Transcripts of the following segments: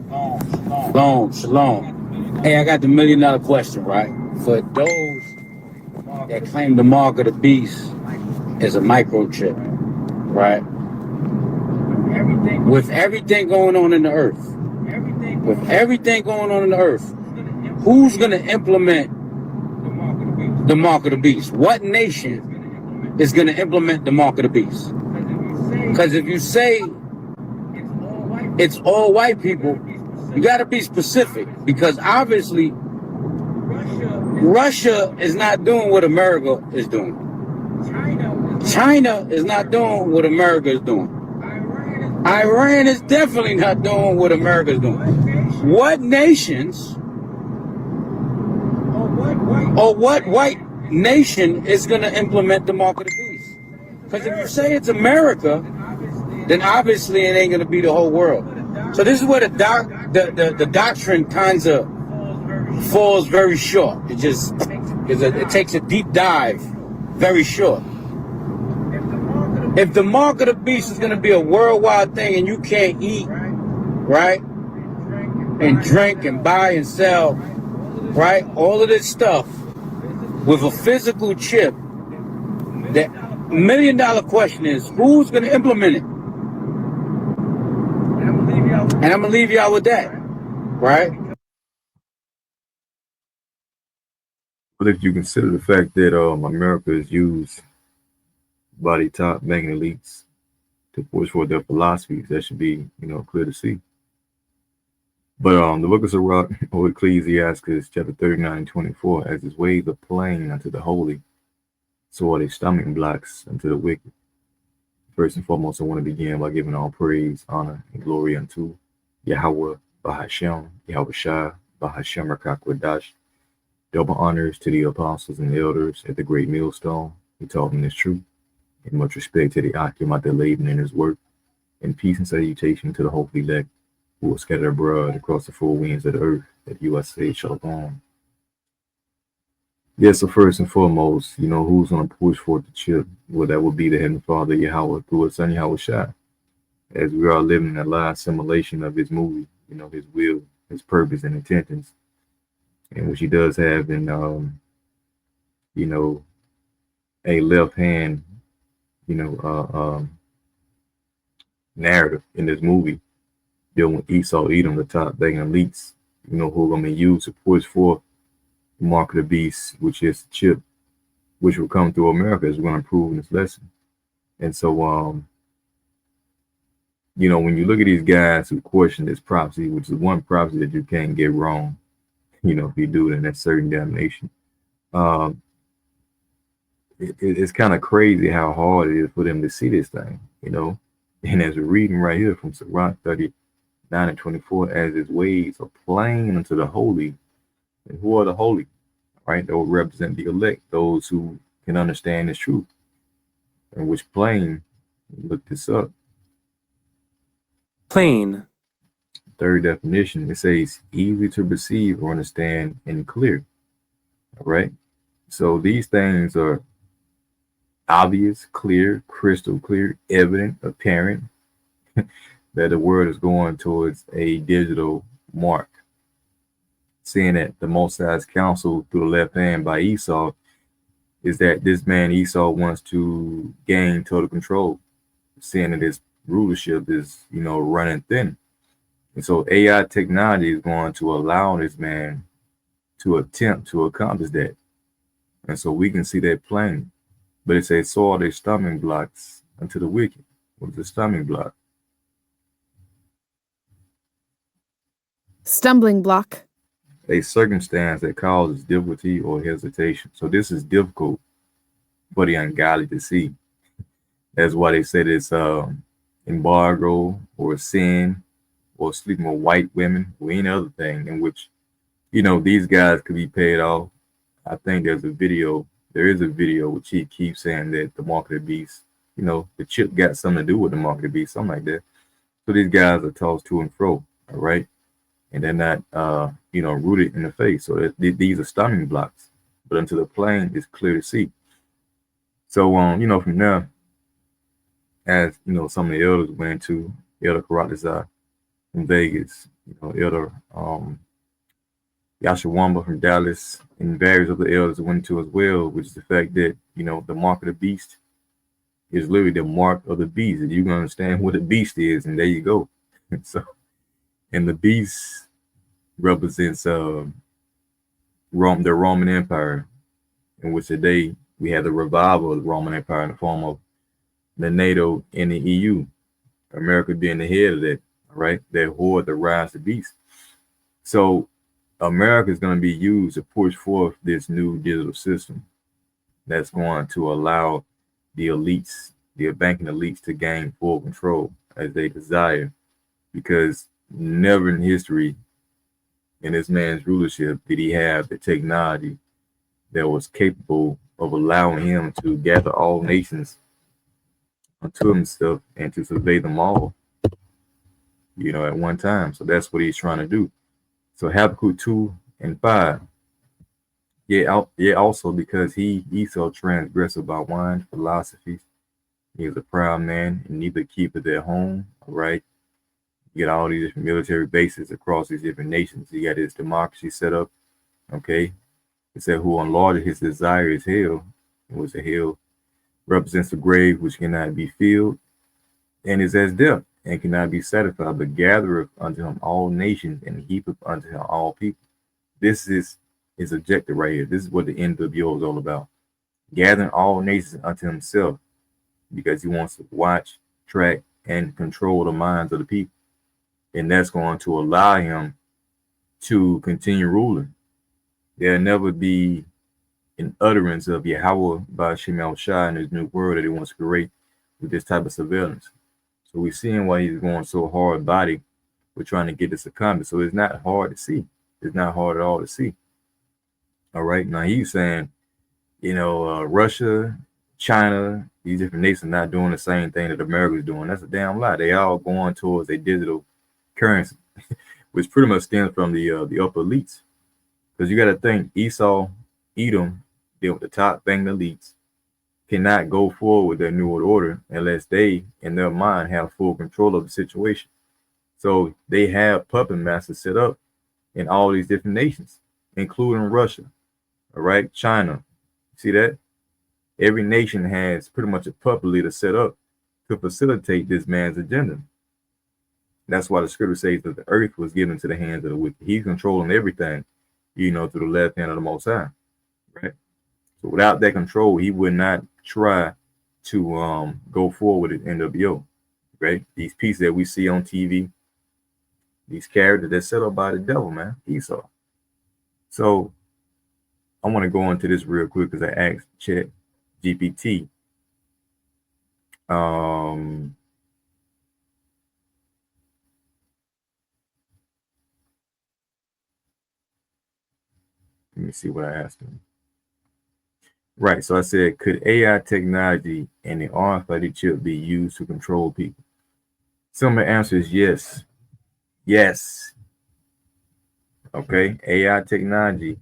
Shalom, shalom. Hey, I got the $1 million question, right? For those that claim the mark of the beast is a microchip, right? With everything going on in the earth, who's going to implement the mark of the beast? What nation is going to implement the mark of the beast? Because if you say it's all white people, you got to be specific, because obviously Russia is not doing what America is doing. China is not doing what America is doing. Iran is definitely not doing what America is doing. What nations or what white nation is going to implement the mark of the beast? Because if you say it's America, then obviously it ain't going to be the whole world. So this is where the doctrine kind of falls very short. It takes a deep dive very short. If the mark of the beast is going to be a worldwide thing and you can't eat, right, and drink and buy and sell, right, all of this stuff with a physical chip, the $1 million question is, who's going to implement it? And I'm going to leave y'all with that, right? But if you consider the fact that America is used by the top banking elites to push for their philosophies, that should be, clear to see. But the book of Sirach, or Ecclesiastes, chapter 39:24, as his ways are plain unto the holy, so are they stumbling blocks unto the wicked. First and foremost, I want to begin by giving all praise, honor, and glory unto Yahweh, Bahashem, Yahweh Shai, Bahashem Rakakwadash. Double honors to the apostles and elders at the great millstone who taught them this truth, and much respect to the Akim out there laboring in his work, and peace and salutation to the hopefully elect who will scatter abroad across the four winds of the earth, that USA Shalom. Yes, so first and foremost, who's going to push forth the chip? Well, that would be the Heavenly Father, Yahweh, through his son, Yahweh Shai, as we are living in a live simulation of his movie, his will, his purpose, and intentions, and which he does have in, a left hand, narrative in this movie, dealing with Esau, Edom, the top banking elites, who are going to be used to push forth the mark of the beast, which is the chip, which will come through America, as we're going to prove in this lesson. And so, when you look at these guys who question this prophecy, which is one prophecy that you can't get wrong, if you do it in that certain damnation, it's kind of crazy how hard it is for them to see this thing, And as we're reading right here from Sirach 39:24, as his ways are plain unto the holy. And who are the holy? Right? That will represent the elect, those who can understand this truth. And which plain, look this up. Plain. Third definition, it says easy to perceive or understand and clear. All right. So these things are obvious, clear, crystal clear, evident, apparent that the word is going towards a digital mark. Seeing that the Most High's counsel through the left hand by Esau is that this man Esau wants to gain total control, seeing that his rulership is, running thin. And so AI technology is going to allow this man to attempt to accomplish that. And so we can see that plainly. But it says, so are they stumbling blocks unto the wicked. What is a stumbling block? Stumbling block. A circumstance that causes difficulty or hesitation. So this is difficult for the ungodly to see. That's why they said it's embargo or sin or sleeping with white women or any other thing in which, these guys could be paid off. I think there is a video which he keeps saying that the mark of the beast, the chip got something to do with the mark of the beast, something like that. So these guys are tossed to and fro, all right? And they're not, rooted in the faith. So these are stumbling blocks. But unto the plain, it's clear to see. So, from there, as, some of the elders went into, Elder Karatazar, from Vegas, Elder Yashawamba from Dallas, and various other elders went into as well, which is the fact that, the mark of the beast is literally the mark of the beast. And you can understand what a beast is, and there you go. So, and the beast represents the Roman Empire, in which today we have the revival of the Roman Empire in the form of the NATO and the EU, America being the head of that, all right, that horde the rise of the beast. So America is going to be used to push forth this new digital system that's going to allow the elites, the banking elites, to gain full control as they desire, because never in history in this man's rulership did he have the technology that was capable of allowing him to gather all nations unto himself and to survey them all, at one time. So that's what he's trying to do. So Habakkuk 2 and 5. Yeah, also because he Esau transgressive by wine philosophies. He is a proud man and neither keepeth at home. All right. You get all these different military bases across these different nations. You got his democracy set up. Okay. It said, who enlarged his desire is hell. It was a hell represents the grave which cannot be filled, and is as death, and cannot be satisfied, but gathereth unto him all nations, and heapeth unto him all people. This is his objective right here. This is what the NWO is all about. Gathering all nations unto himself, because he wants to watch, track, and control the minds of the people. And that's going to allow him to continue ruling. There'll never be an utterance of Yahweh by Shemal Shah in his new world that he wants to create with this type of surveillance. So we're seeing why he's going so hard body with trying to get this accomplished. So it's not hard to see. It's not hard at all to see. All right. Now he's saying, Russia, China, these different nations are not doing the same thing that America's doing. That's a damn lie. They all going towards a digital currency, which pretty much stems from the upper elites. Because you got to think Esau, Edom, deal with the top banking elites, cannot go forward with their new world order unless they, in their mind, have full control of the situation. So they have puppet masters set up in all these different nations, including Russia, all right, China. See that? Every nation has pretty much a puppet leader set up to facilitate this man's agenda. That's why the scripture says that the earth was given to the hands of the wicked. He's controlling everything, through the left hand of the Most High, right? So without that control, he would not try to go forward with NWO, right? These pieces that we see on TV, these characters, they're set up by the devil, man, Esau. So I want to go into this real quick because I asked Chat GPT. Let me see what I asked him. Right. So I said, could AI technology and the RFID chip be used to control people? Some of the answer is yes. Yes. Okay. AI technology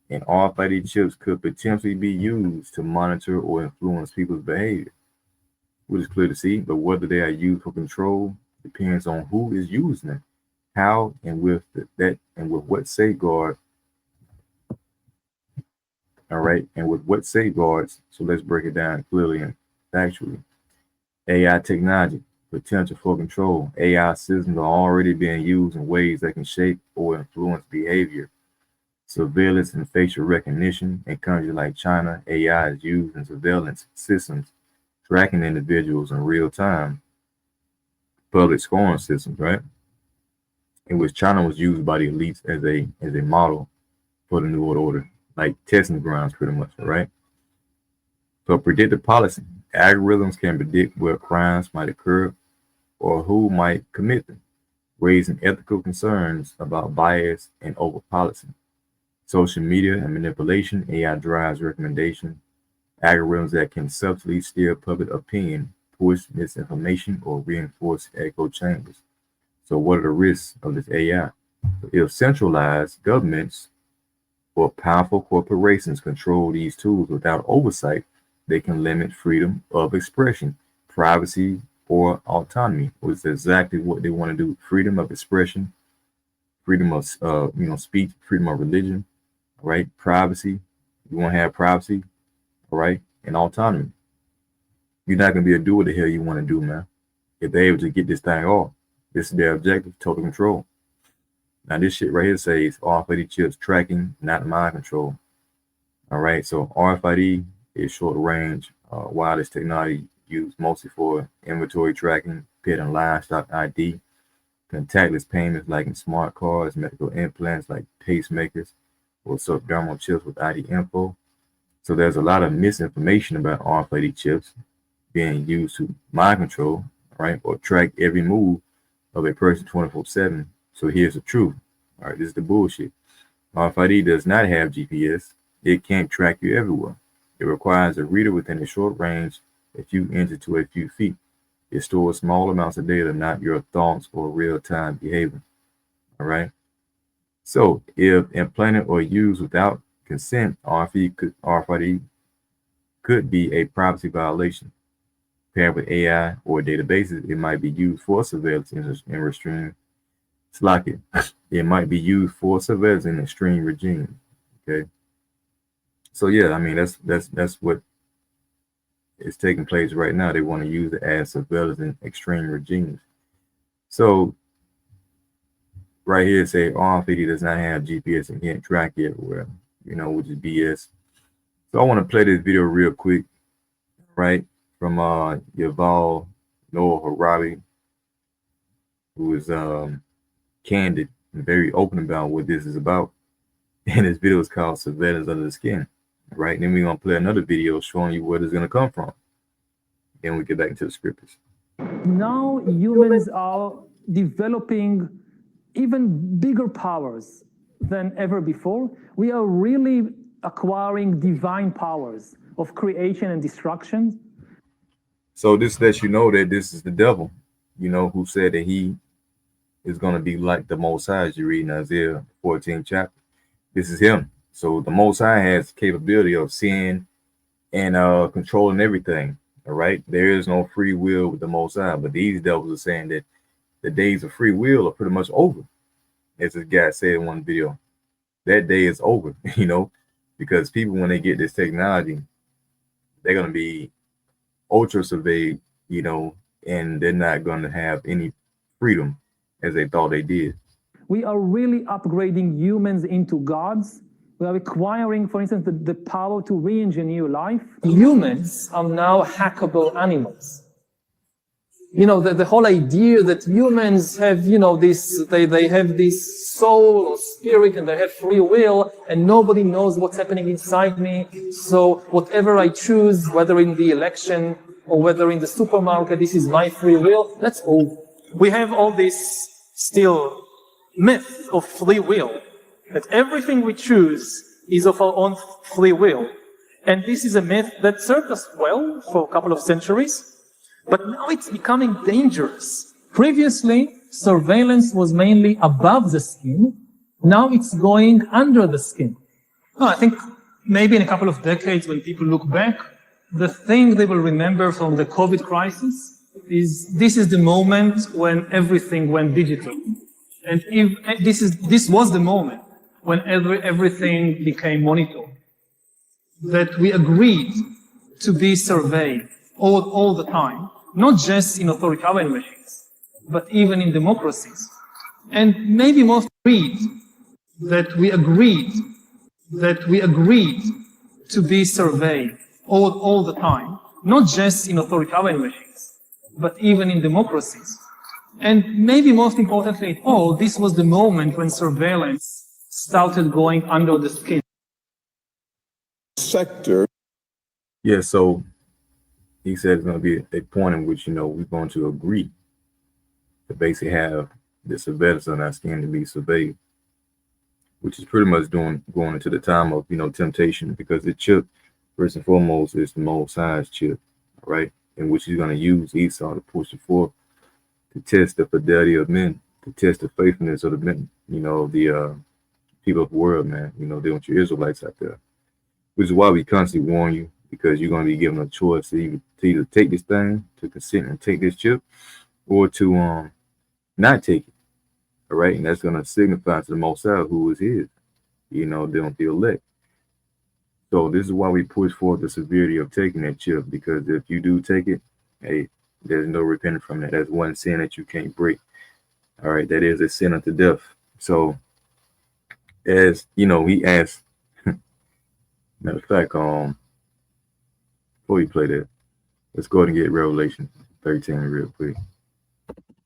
and RFID chips could potentially be used to monitor or influence people's behavior, which is clear to see. But whether they are used for control depends on who is using them, how, and with what safeguard. All right, and with what safeguards. So let's break it down clearly and factually. AI technology, potential for control. AI systems are already being used in ways that can shape or influence behavior. Surveillance and facial recognition. In countries like China, AI is used in surveillance systems, tracking individuals in real time. Public scoring systems, right? In which China was used by the elites as a model for the New World Order, like testing grounds, pretty much, right? So predictive policy. Algorithms can predict where crimes might occur or who might commit them, raising ethical concerns about bias and over policy. Social media and manipulation. AI drives recommendation. Algorithms that can subtly steer public opinion, push misinformation, or reinforce echo chambers. So what are the risks of this AI? If centralized governments or powerful corporations control these tools without oversight, they can limit freedom of expression, privacy, or autonomy, which is exactly what they want to do. Freedom of expression, freedom of speech, freedom of religion, right? Privacy. You want to have privacy, all right, and autonomy. You're not gonna be able to do what the hell you want to do, man. If they're able to get this thing off, this is their objective: total control. Now this shit right here says RFID chips tracking, not mind control. All right, so RFID is short range wireless technology used mostly for inventory tracking, pet and livestock ID, contactless payments like in smart cards, medical implants like pacemakers, or subdermal chips with ID info. So there's a lot of misinformation about RFID chips being used to mind control, right, or track every move of a person 24/7. So here's the truth. All right, this is the bullshit. RFID does not have GPS. It can't track you everywhere. It requires a reader within a short range, a few inches to a few feet. It stores small amounts of data, not your thoughts or real-time behavior. All right. So if implanted or used without consent, RFID could be a privacy violation. Paired with AI or databases, it might be used for surveillance in restraint. Slack it. It might be used for surveillance in extreme regimes. Okay. So yeah, I mean that's what is taking place right now. They want to use it as surveillance in extreme regimes. So right here it say RFID does not have GPS and can't track you everywhere, which is BS. So I want to play this video real quick, right, from Yuval Noah Harari, who is candid and very open about what this is about. And this video is called Surveillance Under the Skin, right? And then we're going to play another video showing you where it's going to come from. Then we get back into the scriptures. Now humans are developing even bigger powers than ever before. We are really acquiring divine powers of creation and destruction. So this lets you know that this is the devil, who said that he is going to be like the Most High, as you read in Isaiah 14 chapter. This is him. So the Most High has the capability of seeing and controlling everything. All right. There is no free will with the Most High, but these devils are saying that the days of free will are pretty much over. As this guy said in one video, that day is over, because people, when they get this technology, they're going to be ultra surveyed, and they're not going to have any freedom as they thought they did. We are really upgrading humans into gods. We are acquiring, for instance, the power to re-engineer life. Humans are now hackable animals. The whole idea that humans have, they have this soul or spirit and they have free will and nobody knows what's happening inside me. So whatever I choose, whether in the election or whether in the supermarket, this is my free will. That's all. We have all this still myth of free will, that everything we choose is of our own free will. And this is a myth that served us well for a couple of centuries. But now it's becoming dangerous. Previously, surveillance was mainly above the skin. Now it's going under the skin. I think maybe in a couple of decades, when people look back, the thing they will remember from the COVID crisis is this is the moment when everything went digital. And if this was the moment when everything became monitored. That we agreed to be surveyed all the time. Not just in authoritarian regimes, but even in democracies. And maybe most agreed that we agreed to be surveyed all the time, not just in authoritarian regimes, but even in democracies. And maybe most importantly of all, this was the moment when surveillance started going under the skin. Sector. Yeah, so he said it's going to be a point in which, we're going to agree to basically have the surveillance on our skin to be surveyed, which is pretty much going into the time of, temptation, because the chip, first and foremost, is the Most High's chip, right? In which he's going to use Esau to push it forth to test the fidelity of men, to test the faithfulness of the men, the people of the world, man. They want your Israelites out there. Which is why we constantly warn you, because you're going to be given a choice to either take this thing, to consent and take this chip, or to not take it. All right, and that's going to signify to the Most High who is His. Them the elect. So this is why we push forth the severity of taking that chip, because if you do take it, hey, there's no repenting from that. That's one sin that you can't break. All right, that is a sin unto death. So, as he asked. Matter of fact, before we play that, let's go ahead and get Revelation 13 real quick,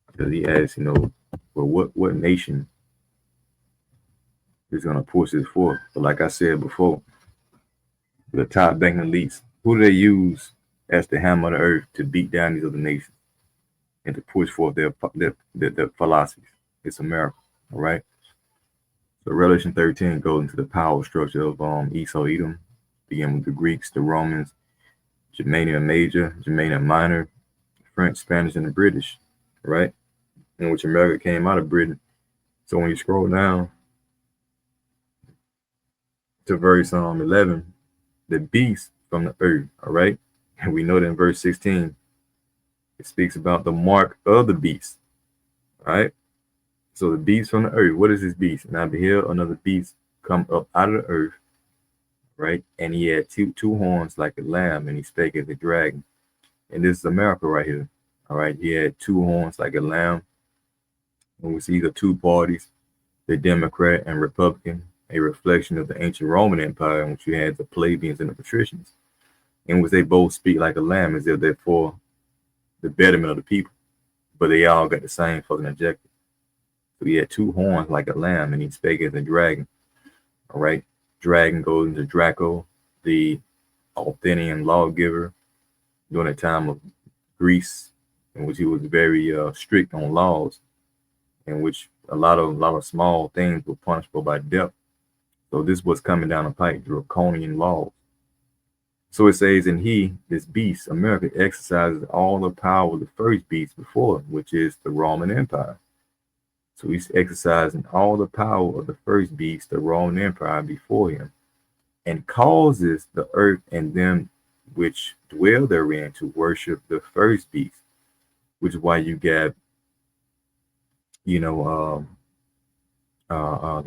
because he asked, well, what nation is going to push this forth? But like I said before, the top banking elites, who do they use as the hammer of the earth to beat down these other nations and to push forth their philosophies? It's America, all right? So Revelation 13 goes into the power structure of Esau, Edom, begin with the Greeks, the Romans, Germania Major, Germania Minor, French, Spanish, and the British, right? In which America came out of Britain. So when you scroll down to verse 11, the beast from the earth, all right? And we know that in verse 16, it speaks about the mark of the beast, all right? So the beast from the earth, what is this beast? And I beheld another beast come up out of the earth, right? And he had two horns like a lamb, and he spake as a dragon. And this is America right here, all right? He had two horns like a lamb, and we see the two parties, the Democrat and Republican, a reflection of the ancient Roman Empire, in which you had the plebeians and the patricians, in which they both speak like a lamb, as if they're for the betterment of the people, but they all got the same fucking objective. So he had two horns like a lamb, and he spake as a dragon. All right. Dragon goes into Draco, the Athenian lawgiver during the time of Greece, in which he was very strict on laws, in which a lot of small things were punishable by death. So this was coming down the pike, draconian laws. So it says, and he, this beast, America, exercises all the power of the first beast before, which is the Roman Empire. So he's exercising all the power of the first beast, the Roman Empire, before him, and causes the earth and them which dwell therein to worship the first beast, which is why you get, the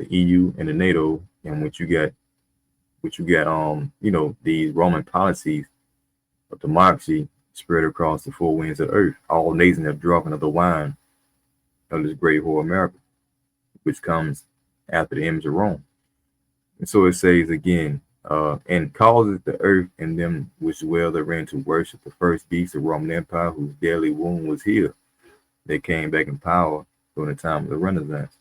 EU and the NATO, and which you get, these Roman policies of democracy spread across the four winds of the earth. All nations have drunken of the wine of this great whore America, which comes after the image of Rome. And so it says again, and causes the earth and them which dwell therein to worship the first beast of Roman Empire, whose deadly wound was healed. They came back in power during the time of the Renaissance.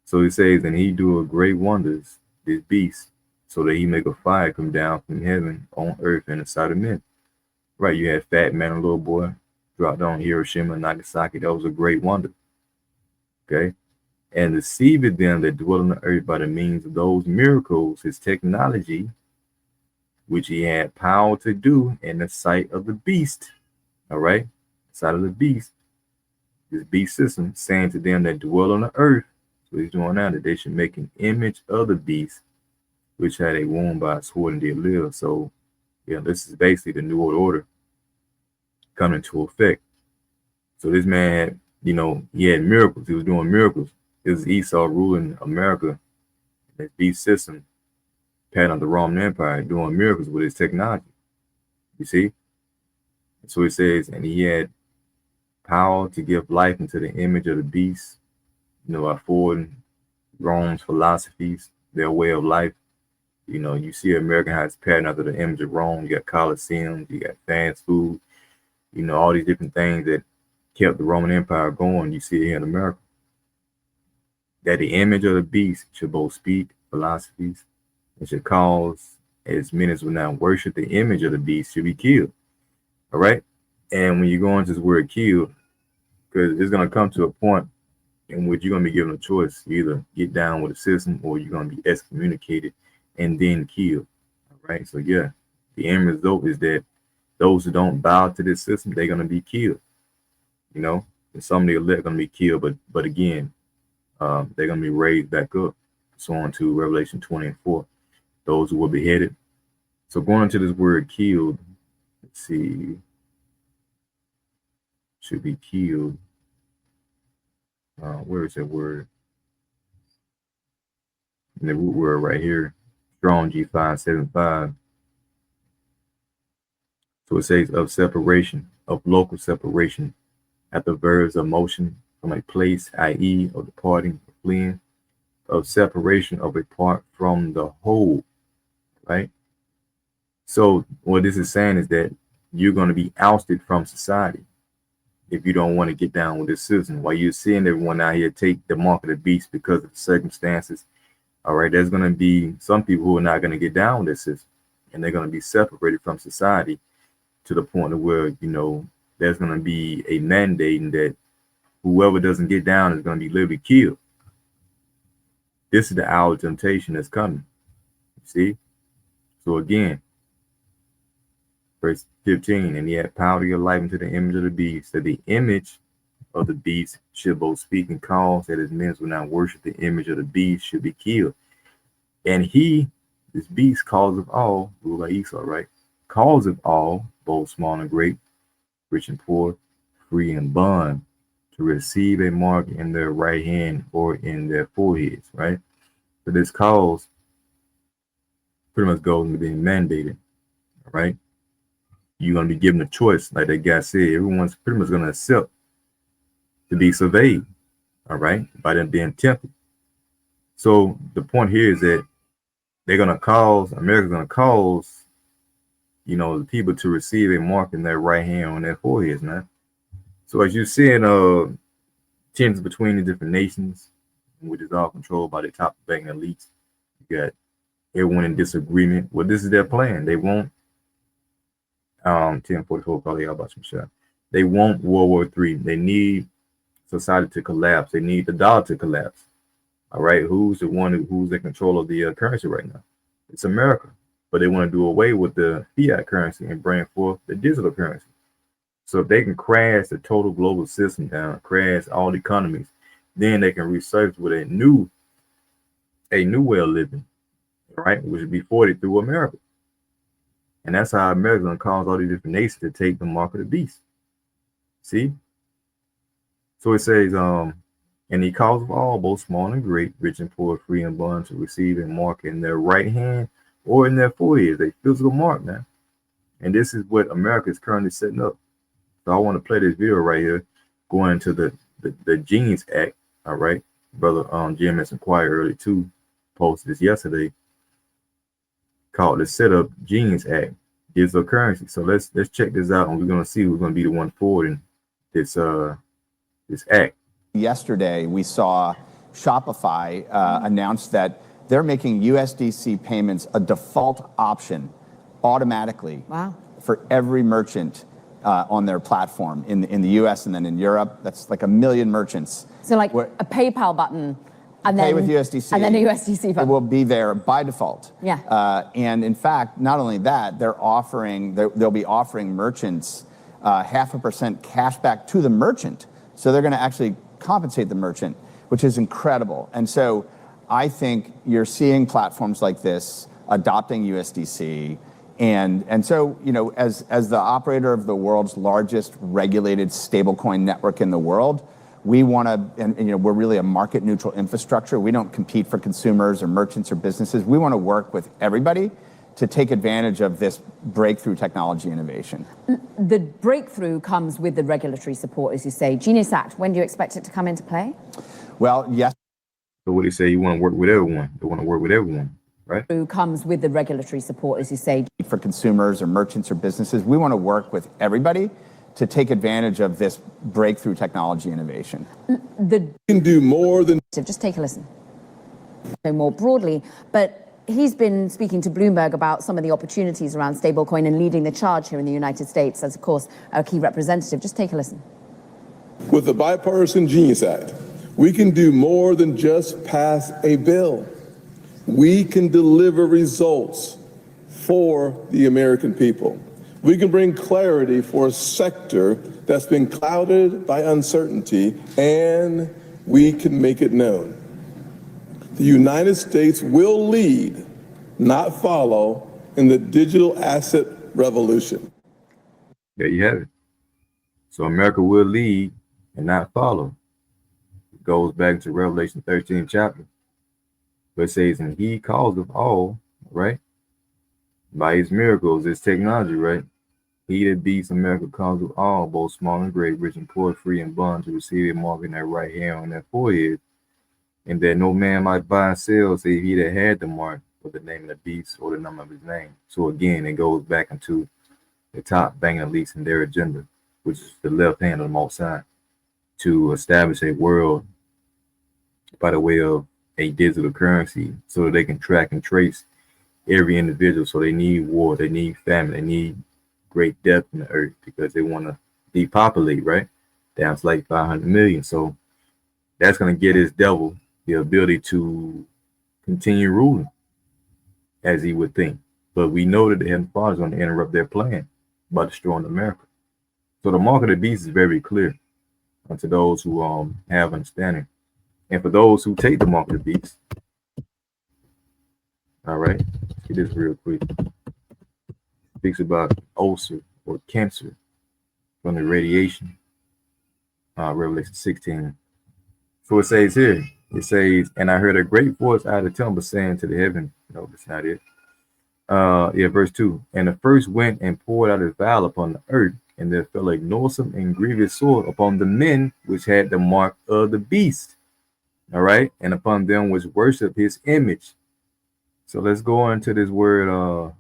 So it says, and he doeth great wonders, this beast, so that he make a fire come down from heaven on earth in the sight of men. Right, you had Fat Man and Little Boy dropped on Hiroshima and Nagasaki. That was a great wonder. Okay, and deceived them that dwell on the earth by the means of those miracles, his technology, which he had power to do in the sight of the beast. All right, sight of the beast, this beast system, saying to them that dwell on the earth, so he's doing now, that they should make an image of the beast, which had a wound by a sword and did live. So, yeah, this is basically the New World Order coming into effect. So this man had, he had miracles. He was doing miracles. It was Esau ruling America, that beast system, pattern of the Roman Empire, doing miracles with his technology. You see? So it says, and he had power to give life into the image of the beast, affording Rome's philosophies, their way of life. You see American how it's patterned after the image of Rome. You got Colosseums, you got fast food, all these different things that kept the Roman Empire going. You see it here in America. That the image of the beast should both speak philosophies and should cause as many as will now worship the image of the beast should be killed. All right. And when you go into this word killed, because it's going to come to a point in which you're going to be given a choice. You either get down with the system or you're going to be excommunicated and then killed. All right. So, yeah, the end result is that those who don't bow to this system, they're going to be killed. And some of the elect are going to be killed. But again, they're going to be raised back up. So on to Revelation 20 and 4. Those who were beheaded. So going into this word killed, let's see, should be killed. Where is that word? And the root word right here, strong G575. So it says of separation, of local separation, at the verbs of motion from a place, i.e., of departing, fleeing, of separation of a part from the whole, right? So what this is saying is that you're going to be ousted from society if you don't want to get down with this system. While you're seeing everyone out here take the mark of the beast because of the circumstances, all right, there's going to be some people who are not going to get down with this system, and they're going to be separated from society to the point of where, you know, there's going to be a mandate that whoever doesn't get down is going to be literally killed. This is the hour of temptation that's coming. You see? So again, verse 15, and he had power to give life into the image of the beast, that the image of the beast should both speak and cause, that his men will not worship the image of the beast should be killed. And he, this beast, cause of all, rule like Esau, right? Cause of all, both small and great, rich and poor, free and bond, to receive a mark in their right hand or in their foreheads, right? So this cause pretty much goes into being mandated, right? You're going to be given a choice, like that guy said. Everyone's pretty much going to accept to be surveyed, all right, by them being tempted. So the point here is that they're going to cause, America's going to cause, you know, the people to receive a mark in their right hand on their foreheads, man. So as you're seeing tensions between the different nations, which is all controlled by the top banking elites, you got everyone in disagreement. Well, this is their plan. They want 1044 call y'all about some shit. They want World War III. They need society to collapse. They need the dollar to collapse. All right, who's the one who's in control of the currency right now? It's America. But they want to do away with the fiat currency and bring forth the digital currency. So if they can crash the total global system down, crash all economies, then they can resurface with a new way of living, right? Which would be forwarded through America. And that's how America's gonna cause all these different nations to take the mark of the beast. See? So it says, and he calls of all, both small and great, rich and poor, free and bond, to receive a mark in their right hand or in their forehead, a physical mark, man. And this is what America is currently setting up. So I want to play this video right here, going to the Genius Act. All right, brother GMS Inquirer early too posted this yesterday, called the Setup Genius Act, digital currency. So let's check this out, and we're gonna see who's gonna be the one forwarding this act. Yesterday, we saw Shopify announce that they're making USDC payments a default option automatically. Wow. For every merchant on their platform in the US and then in Europe. That's like 1 million merchants. So like a PayPal button and pay then with USDC. And then a USDC button. It will be there by default. Yeah. And in fact, not only that, they'll be offering merchants 0.5% cash back to the merchant. So they're going to actually compensate the merchant, which is incredible. And so I think you're seeing platforms like this adopting USDC. And so, you know, as the operator of the world's largest regulated stablecoin network in the world, we want to, and you know, we're really a market neutral infrastructure. We don't compete for consumers or merchants or businesses. We want to work with everybody to take advantage of this breakthrough technology innovation. The breakthrough comes with the regulatory support, as you say. Genius Act, when do you expect it to come into play? Well, yes. So what do you say? You want to work with everyone. They want to work with everyone, right? Who comes with the regulatory support, as you say. For consumers or merchants or businesses, we want to work with everybody to take advantage of this breakthrough technology innovation. The can do more than just take a listen. So more broadly, but he's been speaking to Bloomberg about some of the opportunities around stablecoin and leading the charge here in the United States as, of course, our key representative. Just take a listen. with the Bipartisan Genius Act, we can do more than just pass a bill. We can deliver results for the American people. We can bring clarity for a sector that's been clouded by uncertainty, and we can make it known. The United States will lead, not follow, in the digital asset revolution. There you have it. So America will lead and not follow. It goes back to Revelation 13 chapter, where it says, and he causeth all, right? By his miracles, his technology, right? He that beats America causeth all, both small and great, rich and poor, free and bond, to receive a mark in their right hand on their forehead, and that no man might buy and sell, save he that had the mark, or the name of the beast, or the number of his name. So again, it goes back into the top banking elites and their agenda, which is the left hand of the Most High, to establish a world by the way of a digital currency, so that they can track and trace every individual. So they need war, they need famine, they need great death in the earth, because they want to depopulate, right? Down to like 500 million. So that's going to get his devil the ability to continue ruling as he would think. But we know that the Heavenly Father is going to interrupt their plan by destroying America. So the mark of the beast is very clear unto those who have understanding. And for those who take the mark of the beast, all right, let's get this real quick. It speaks about ulcer or cancer from the radiation. Revelation 16. So it says here, it says, and I heard a great voice out of the temple saying to the heaven, no, that's not it. Verse 2. And the first went and poured out his vial upon the earth, and there fell a noisome and grievous sword upon the men which had the mark of the beast. All right, and upon them which worship his image. So let's go into this word. All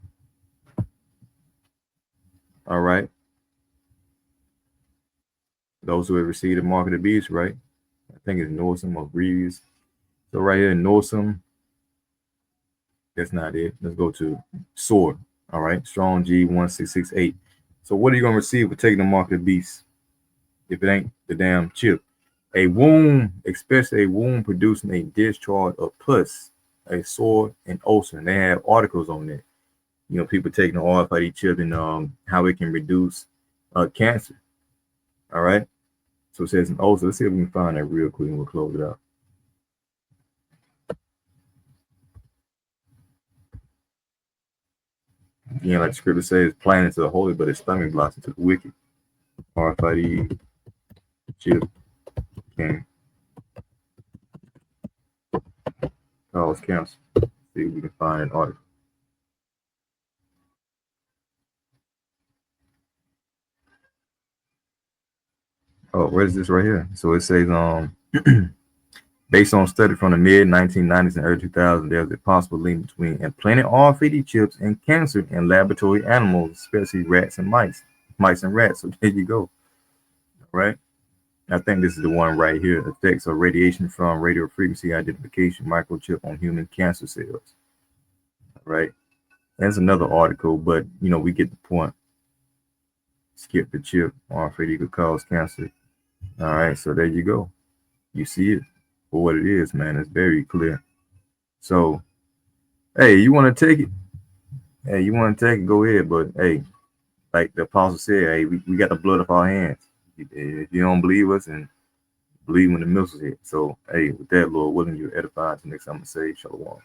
right. Those who have received the mark of the beast, right? I think it's noisome or grievous. So right here, noisome. That's not it. Let's go to sword. All right, Strong G 1668. So what are you gonna receive for taking the mark of the beast? If it ain't the damn chip, a wound, especially a wound producing a discharge of pus, a sore, and ulcer. And they have articles on it. You know, people taking the oil for each other and how it can reduce cancer. All right. So it says an ulcer. Let's see if we can find that real quick and we'll close it out. Again, like the scripture says, plan into the holy, but it's stumbling blocks into the wicked. RFID chip can cause cancer. See if we can find an article. Oh, where is this right here? So it says, based on study from the mid 1990s and early 2000s, there's a possible link between implanted RFID chips and cancer in laboratory animals, especially rats and mice and rats. So there you go. All right. I think this is the one right here. Effects of radiation from radio frequency identification microchip on human cancer cells. All right. There's another article, but you know, we get the point. Skip the chip. RFID could cause cancer. All right. So there you go. You see it for what it is, man. It's very clear. So, hey, you want to take it? Hey, you want to take it? Go ahead. But hey, like the apostle said, hey, we got the blood of our hands. If you don't believe us, and believe when the missiles hit. So, hey, with that, Lord willing, you're edified. Next time I'm going to say, shalom.